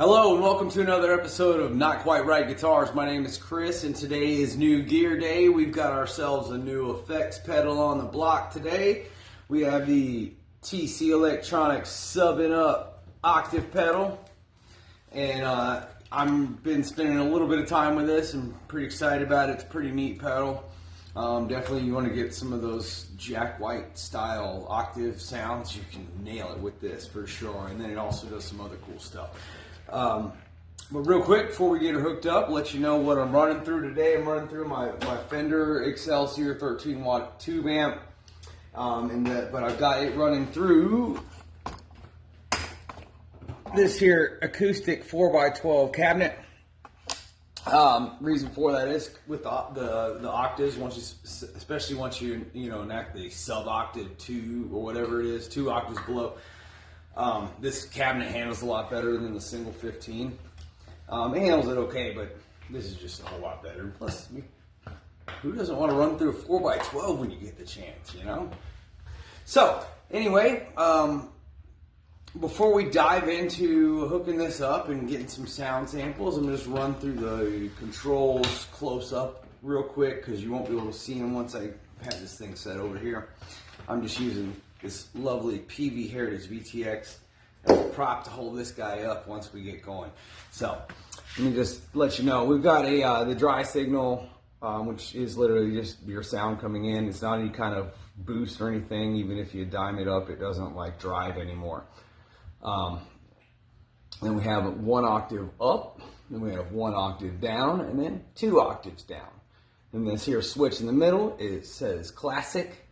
Hello and welcome to another episode of Not Quite Right Guitars. My name is Chris and today is New Gear Day. We've got ourselves a new effects pedal on the block today. We have the TC Electronics N Up Octave pedal. And I've been spending a little bit of time with this. I'm pretty excited about it. It's a pretty neat pedal. Definitely you want to get some of those Jack White style octave sounds. You can nail it with this for sure. And then it also does some other cool stuff. But real quick, before we get her hooked up, let you know what I'm running through today. I'm running through my Fender Excelsior 13 watt tube amp, but I've got it running through this here acoustic 4x12 cabinet. Reason for that is with the octaves, especially once you enact the sub octave 2 or whatever it is, 2 octaves below. This cabinet handles a lot better than the single 15. It handles it okay, but this is just a whole lot better. Plus, who doesn't want to run through a 4x12 when you get the chance, you know? So, anyway, before we dive into hooking this up and getting some sound samples, I'm going to just run through the controls close up real quick because you won't be able to see them once I have this thing set over here. I'm just using this lovely PV Heritage VTX as a prop to hold this guy up once we get going. So let me just let you know, we've got the dry signal, which is literally just your sound coming in. It's not any kind of boost or anything. Even if you dime it up, it doesn't like drive anymore. Then we have 1 octave up, then we have 1 octave down, and then 2 octaves down. And this here switch in the middle, it says classic,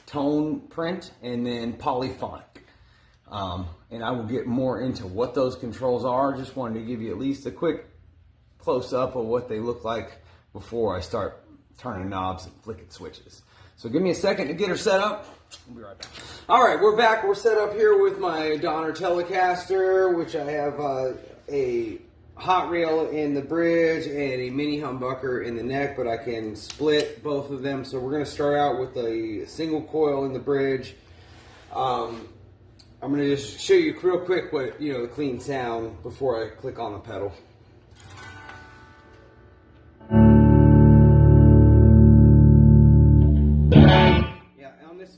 tone print, and then polyphonic. And I will get more into what those controls are. Just wanted to give you at least a quick close-up of what they look like before I start turning knobs and flicking switches. So give me a second to get her set up. We'll be right back. All right, we're back. We're set up here with my Donner Telecaster, which I have a hot rail in the bridge and a mini humbucker in the neck, but I can split both of them. So we're going to start out with a single coil in the bridge. I'm going to just show you real quick what, the clean sound before I click on the pedal.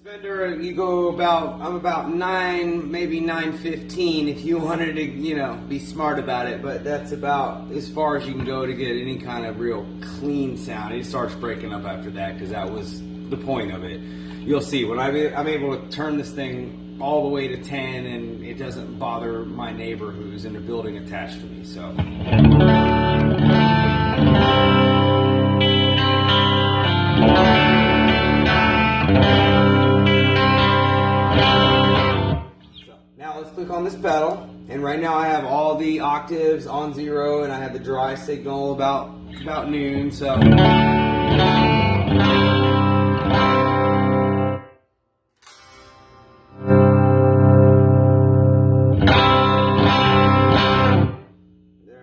Fender, you go I'm about 9, maybe 9:15 if you wanted to, be smart about it, but that's about as far as you can go to get any kind of real clean sound. It starts breaking up after that because that was the point of it. You'll see when I'm able to turn this thing all the way to 10 and it doesn't bother my neighbor who's in a building attached to me, so. Click on this pedal, and right now I have all the octaves on 0, and I have the dry signal about noon. So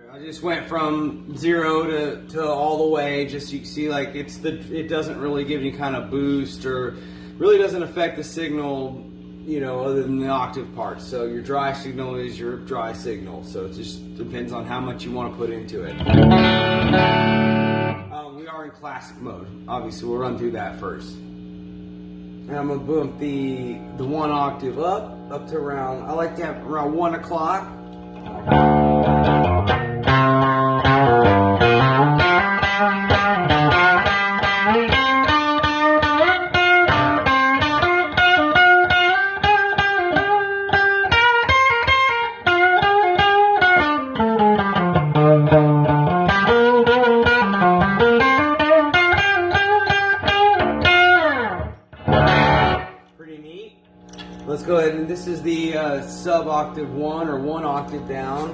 I just went from 0 to all the way. Just so you can see, like it doesn't really give any kind of boost or really doesn't affect the signal. Other than the octave part. So your dry signal is your dry signal. So it just depends on how much you want to put into it. We are in classic mode. Obviously, we'll run through that first. And I'm going to bump the 1 octave up to around, I like to have around 1 o'clock. Let's go ahead, and this is the sub octave 1 or 1 octave down.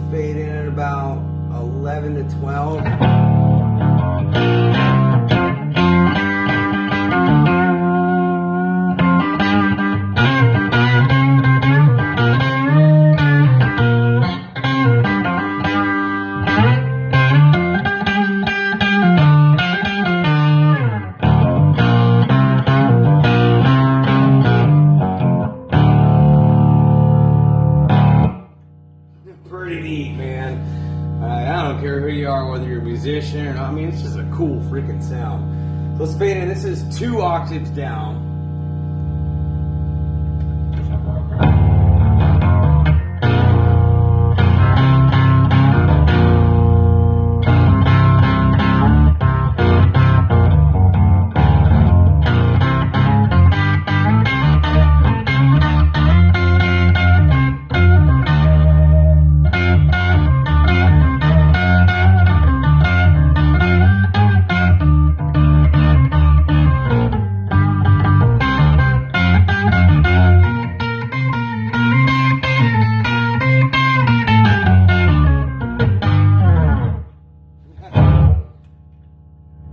Fade in at about 11 to 12. don't care who you are, whether you're a musician or not. I mean, it's just a cool freaking sound. So let's fade in. This is 2 octaves down.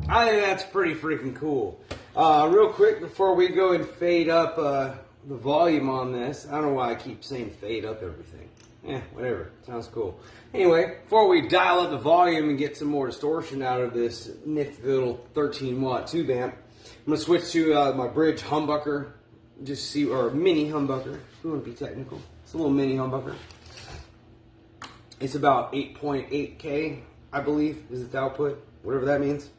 I think that's pretty freaking cool. Real quick before we go and fade up the volume on this, I don't know why I keep saying fade up everything. Whatever. Sounds cool. Anyway, before we dial up the volume and get some more distortion out of this nifty little 13-watt tube amp, I'm going to switch to my bridge humbucker, or mini humbucker, if you want to be technical. It's a little mini humbucker. It's about 8.8K, I believe, is its output, whatever that means.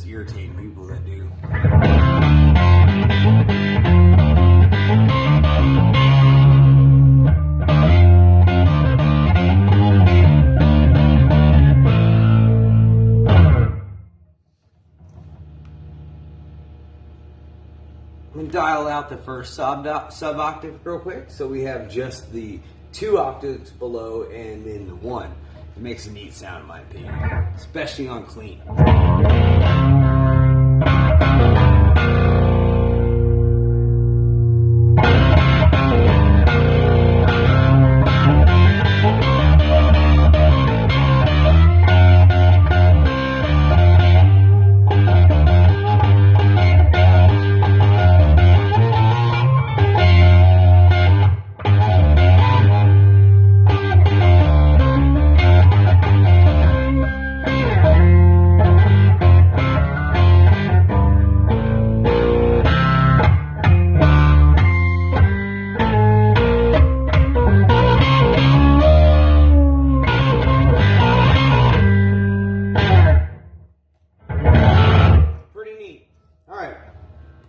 Irritating people that do. I'm going to dial out the first sub octave real quick, so we have just the 2 octaves below and then the 1. It makes a neat sound in my opinion, especially on clean.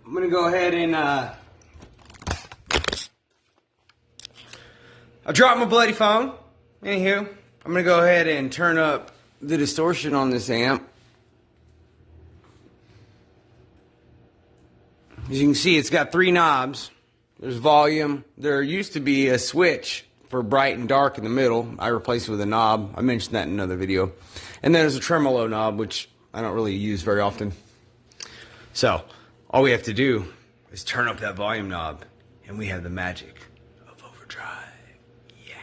I'm going to go ahead and, I dropped my bloody phone. Anywho, I'm going to go ahead and turn up the distortion on this amp. As you can see, it's got 3 knobs. There's volume. There used to be a switch for bright and dark in the middle. I replaced it with a knob. I mentioned that in another video. And then there's a tremolo knob, which I don't really use very often. So, all we have to do is turn up that volume knob, and we have the magic of overdrive. Yeah.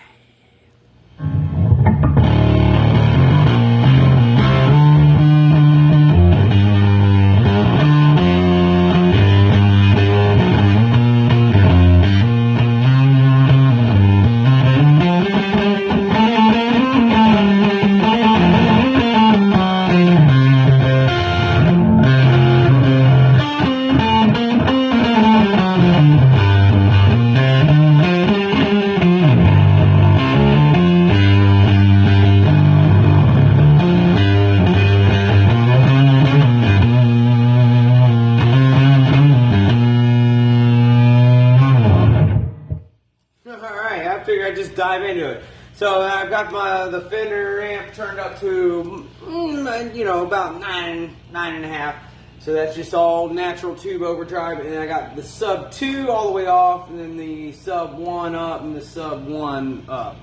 I just dive into it. So I've got the Fender amp turned up to, about 9.5. So that's just all natural tube overdrive. And then I got the sub 2 all the way off, and then the sub 1 up, and the sub 1 up.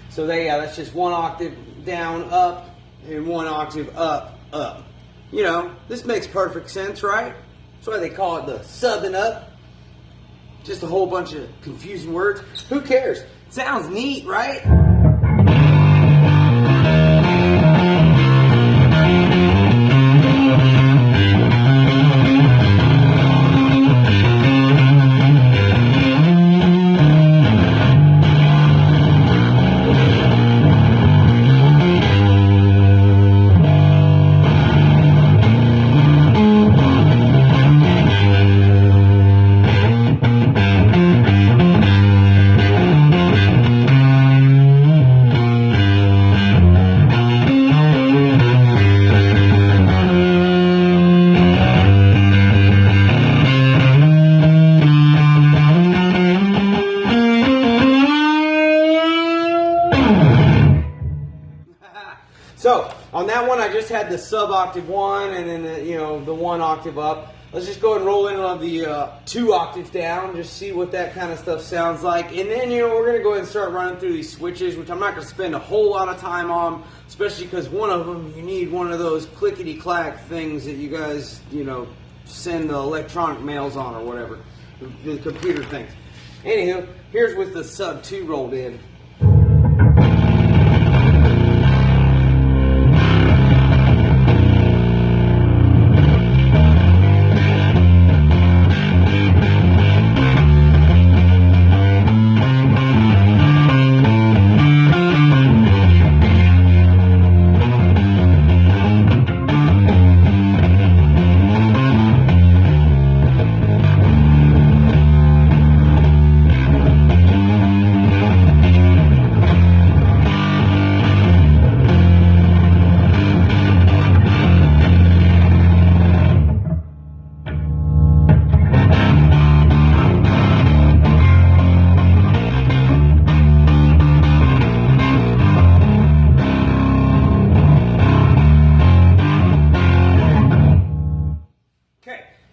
So that's just 1 octave down, up, and 1 octave up, up. This makes perfect sense, right? That's why they call it the sub and up. Just a whole bunch of confusing words. Who cares? Sounds neat, right? So on that one, I just had the sub octave one, and then the 1 octave up. Let's just go ahead and roll in on the 2 octaves down, just see what that kind of stuff sounds like. And then we're gonna go ahead and start running through these switches, which I'm not gonna spend a whole lot of time on, especially because one of them you need one of those clickety clack things that you guys send the electronic mails on or whatever, the computer things. Anywho, here's with the sub 2 rolled in.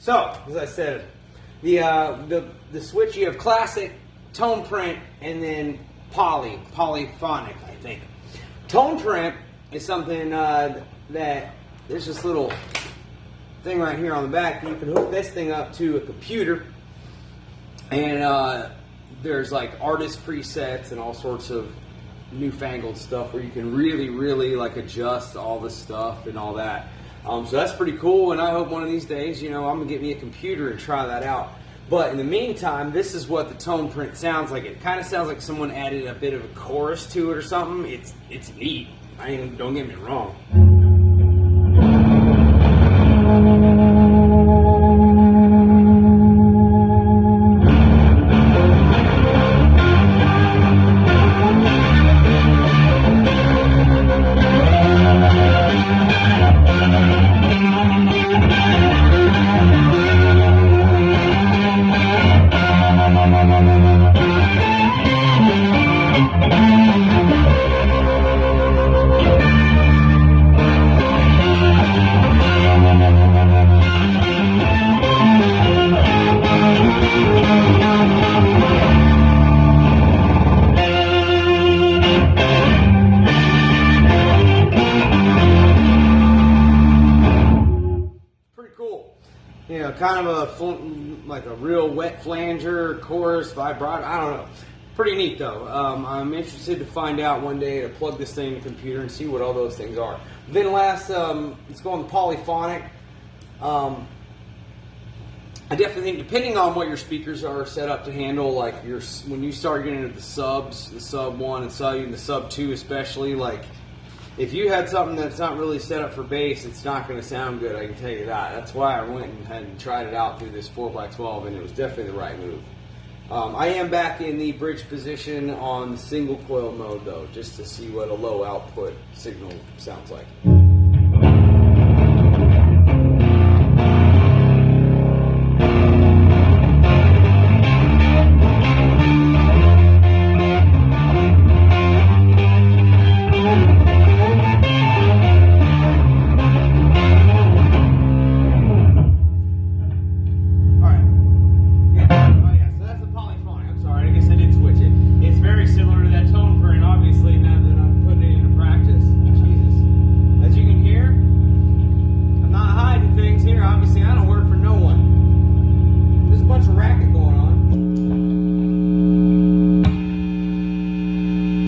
So, as I said, the switch, you have classic, tone print, and then polyphonic, I think. Tone print is something that there's this little thing right here on the back. You can hook this thing up to a computer, and there's like artist presets and all sorts of newfangled stuff where you can really like adjust all the stuff and all that. So that's pretty cool, and I hope one of these days, I'm going to get me a computer and try that out. But in the meantime, this is what the tone print sounds like. It kind of sounds like someone added a bit of a chorus to it or something. It's neat. Don't get me wrong. Kind of like a real wet flanger, chorus, vibrato, I don't know. Pretty neat though. I'm interested to find out one day to plug this thing in the computer and see what all those things are. Then last, let's go on the polyphonic. I definitely think, depending on what your speakers are set up to handle, like when you start getting into the subs, the sub 1 and the sub 2 especially, like if you had something that's not really set up for bass, it's not going to sound good, I can tell you that. That's why I went and tried it out through this 4x12, and it was definitely the right move. I am back in the bridge position on the single coil mode, though, just to see what a low output signal sounds like.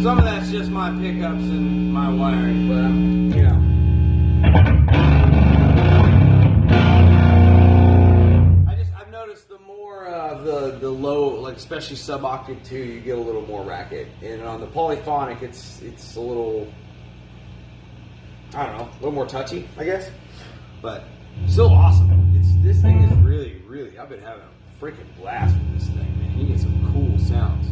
Some of that's just my pickups and my wiring, but I've noticed the more the low, like especially sub octave 2, you get a little more racket, and on the polyphonic, it's a little, I don't know, a little more touchy, I guess, but still awesome. This thing is really, I've been having a freaking blast with this thing, man. You get some cool sounds.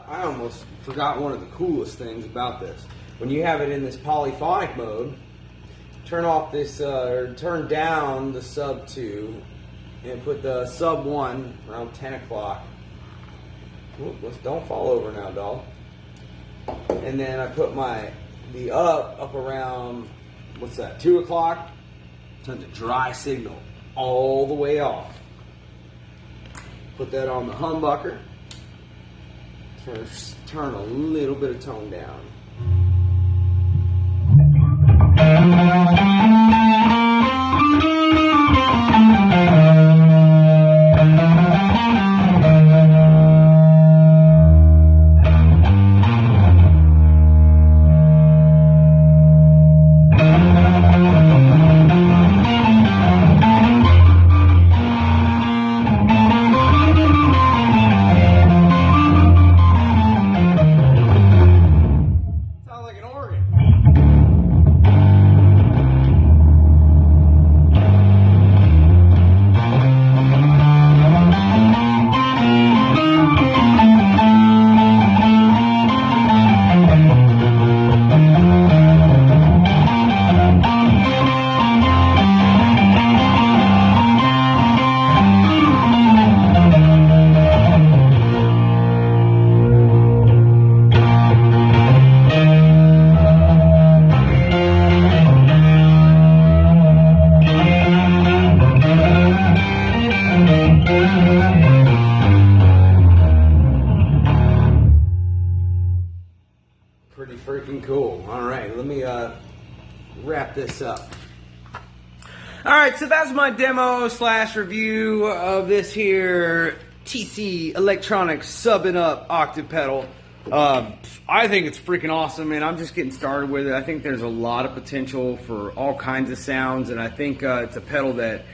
I almost forgot one of the coolest things about this. When you have it in this polyphonic mode, turn off this, or turn down the sub 2 and put the sub 1 around 10 o'clock. Don't fall over now, doll. And then I put the up around, what's that, 2 o'clock? Turn the dry signal all the way off. Put that on the humbucker. Turn a little bit of tone down. Pretty freaking cool. All right, let me wrap this up. All right, so that's my demo / review of this here TC Electronics Sub N Up Octave pedal. I think it's freaking awesome, and I'm just getting started with it. I think there's a lot of potential for all kinds of sounds, and I think it's a pedal that,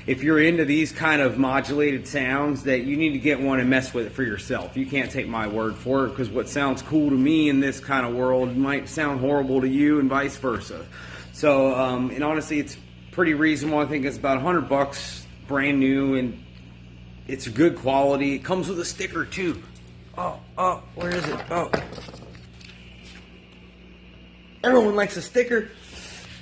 if you're into these kind of modulated sounds, that you need to get one and mess with it for yourself. You can't take my word for it, because what sounds cool to me in this kind of world might sound horrible to you, and vice versa. So, and honestly, it's pretty reasonable. I think it's about $100, brand new, and it's good quality. It comes with a sticker too. Oh, where is it? Oh, everyone likes a sticker.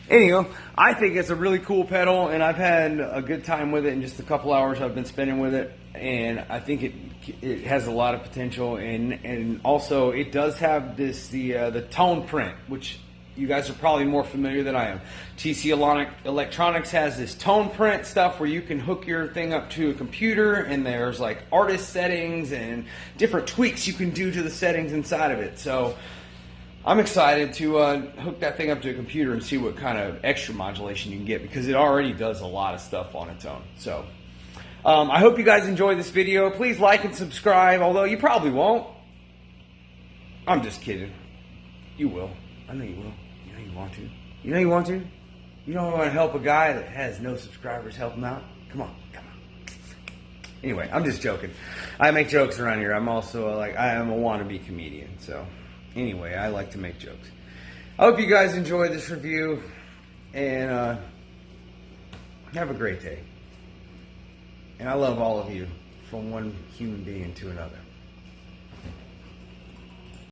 Anyhow, I think it's a really cool pedal, and I've had a good time with it in just a couple hours I've been spending with it, and I think it has a lot of potential, and also it does have the tone print, which you guys are probably more familiar than I am. TC Electronics has this tone print stuff where you can hook your thing up to a computer, and there's like artist settings and different tweaks you can do to the settings inside of it. So I'm excited to hook that thing up to a computer and see what kind of extra modulation you can get, because it already does a lot of stuff on its own. So I hope you guys enjoyed this video. Please like and subscribe, although you probably won't. I'm just kidding. You will. I know you will. You know you want to. You know you want to. You don't want to help a guy that has no subscribers, help him out? Come on. Anyway, I'm just joking. I make jokes around here. I'm also I am a wannabe comedian, so anyway, I like to make jokes. I hope you guys enjoyed this review, and have a great day. And I love all of you, from one human being to another.